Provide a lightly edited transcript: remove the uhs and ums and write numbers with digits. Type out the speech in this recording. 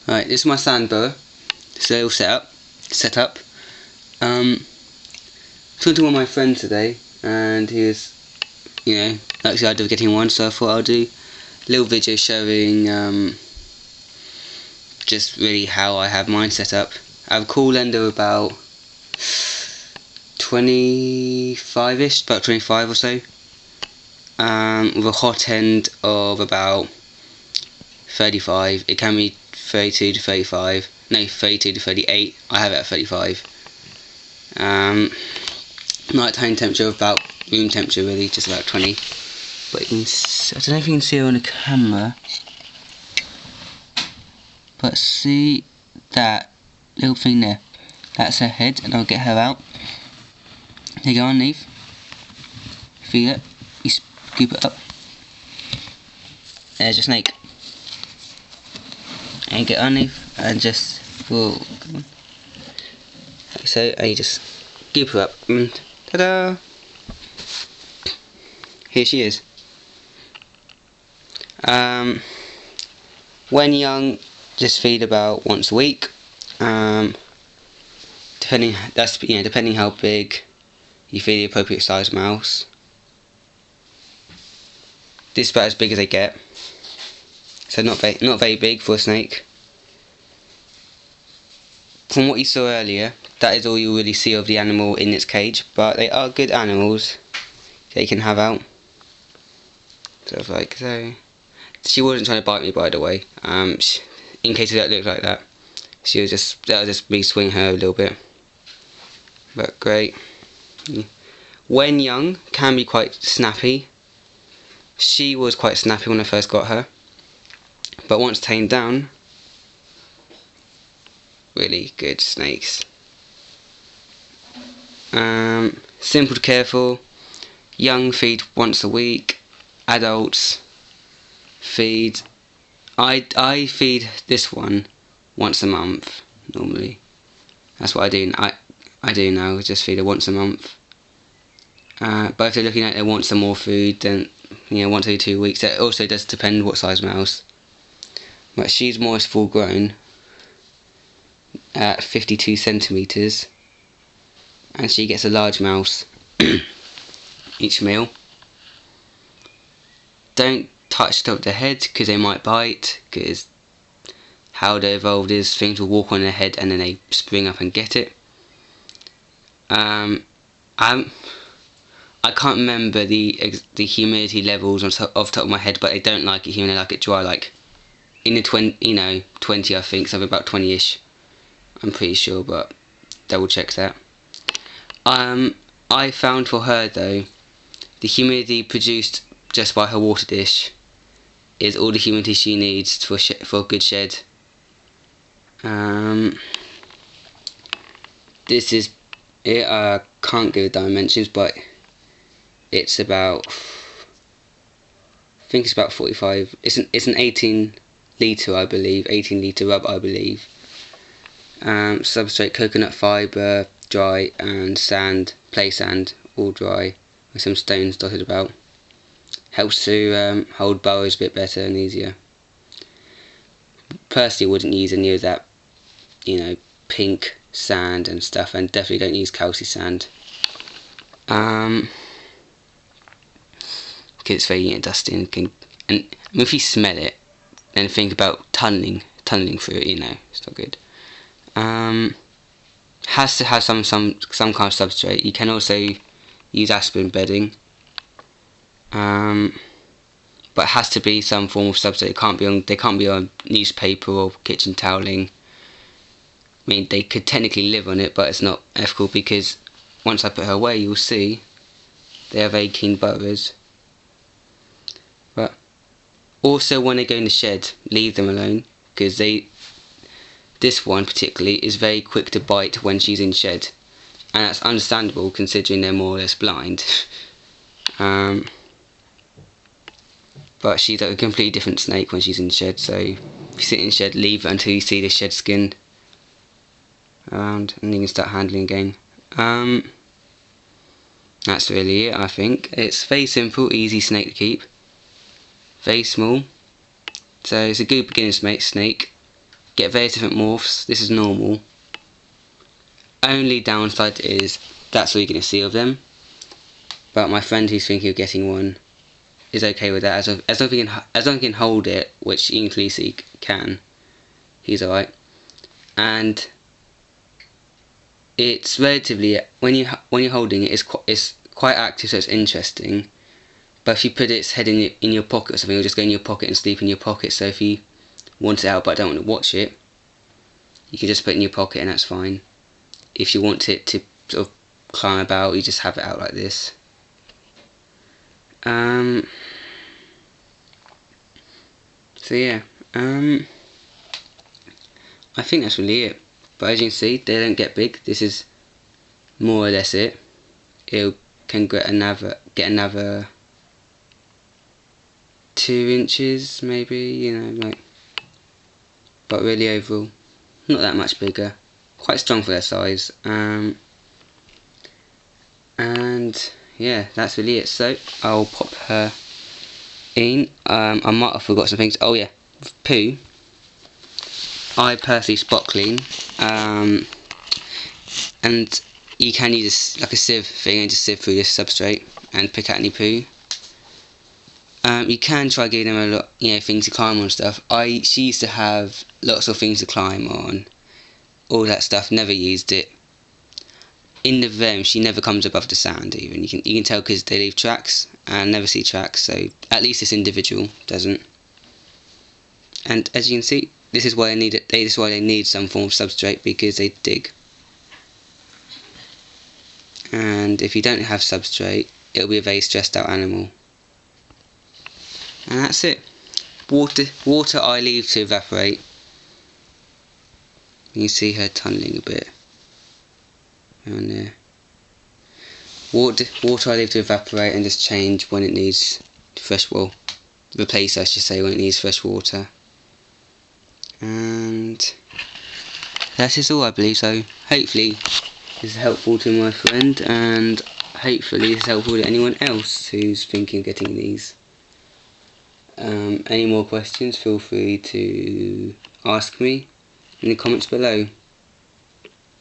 Right, this is my sand burrow. It's a little set up. Talked to one of my friends today, and he was, likes the idea of getting one, so I thought I'll do a little video showing just really how I have mine set up. I have a cool end of about 25ish, about 25 or so, with a hot end of about 35. It can be 32 to 35, no, 32 to 38. I have it at 35. Nighttime temperature of about room temperature, really, just about 20. But I don't know if you can see her on the camera, but see that little thing there? That's her head, and I'll get her out. There you go, underneath. Feel it? You scoop it up. There's a snake. And get underneath and just, whoa, come on. Like so, and you just scoop her up, and ta-da! Here she is. When young, just feed about once a week. Depending how big you feed the appropriate size mouse. This is about as big as they get, so not very big for a snake. From what you saw earlier, that is all you really see of the animal in its cage, but they are good animals they can have out. Sort of like so. She wasn't trying to bite me, by the way. In case it don't look like that, that was just me swinging her a little bit. But great. When young, can be quite snappy. She was quite snappy when I first got her, but once tamed down, really good snakes. Simple to care for. Young feed once a week. Adults feed. I feed this one once a month normally. That's what I do. I do now. Just feed her once a month. But if they're looking at they want some more food, then once every 2 weeks. It also does depend what size mouse. But she's more full grown at 52 centimeters, and she gets a large mouse each meal. Don't touch the top of their head because they might bite, because how they evolved is things will walk on their head and then they spring up and get it. I can't remember the humidity levels off the top of my head, but they don't like it humid, they like it dry, like in the 20 I think, something about 20ish. I'm pretty sure, but double check that. I found for her though, the humidity produced just by her water dish is all the humidity she needs for a good shed. This is it. I can't give dimensions, but it's about, I think it's about 45. It's an 18 litre, I believe, 18 litre rub, I believe. Substrate coconut fibre, dry, and sand, play sand, all dry, with some stones dotted about. Helps to hold burrows a bit better and easier. Personally, wouldn't use any of that, pink sand and stuff, and definitely don't use calci sand. Because it's very dusty and if you smell it, then think about tunneling through it. It's not good. Has to have some kind of substrate. You can also use aspirin bedding, but it has to be some form of substrate. They can't be on newspaper or kitchen toweling. I mean, they could technically live on it, but it's not ethical, because once I put her away, you'll see they are very keen burrowers. But also, when they go in the shed, leave them alone, because this one particularly is very quick to bite when she's in shed, and that's understandable considering they're more or less blind. But she's like a completely different snake when she's in shed, so if you sit in shed, leave it until you see the shed skin around, and you can start handling again. That's really it, I think. It's very simple, easy snake to keep, very small, so it's a good beginner snake. get various different morphs. This is normal. Only downside is that's all you're going to see of them. But my friend who's thinking of getting one is okay with that, as long as he can hold it, which you can clearly see can. He's alright. And it's relatively, when you're holding it, it's quite active, so it's interesting. But if you put its head in your pocket or something, it'll just go in your pocket and sleep in your pocket. So if you want it out but don't want to watch it, you can just put it in your pocket and that's fine. If you want it to sort of climb about, you just have it out like this. So yeah, I think that's really it. But as you can see, they don't get big. This is more or less it. It can get another 2 inches maybe, you know, like. But really overall, not that much bigger. Quite strong for their size. And yeah, that's really it. So I'll pop her in. I might have forgot some things. Oh yeah, poo. I personally spot clean, and you can use like a sieve thing and just sieve through this substrate and pick out any poo. You can try giving them a lot, things to climb on and stuff. She used to have lots of things to climb on, all that stuff. Never used it. In the VM, she never comes above the sand. Even you can tell because they leave tracks and never see tracks. So at least this individual doesn't. And as you can see, this is why they need it. This is why they need some form of substrate, because they dig. And if you don't have substrate, it'll be a very stressed out animal. And that's it. Water I leave to evaporate. You can see her tunnelling a bit around there. Water I leave to evaporate and just change when it needs fresh water. Replace, I should say, when it needs fresh water. And that is all, I believe. So hopefully this is helpful to my friend, and hopefully this is helpful to anyone else who's thinking of getting these. Any more questions, feel free to ask me in the comments below.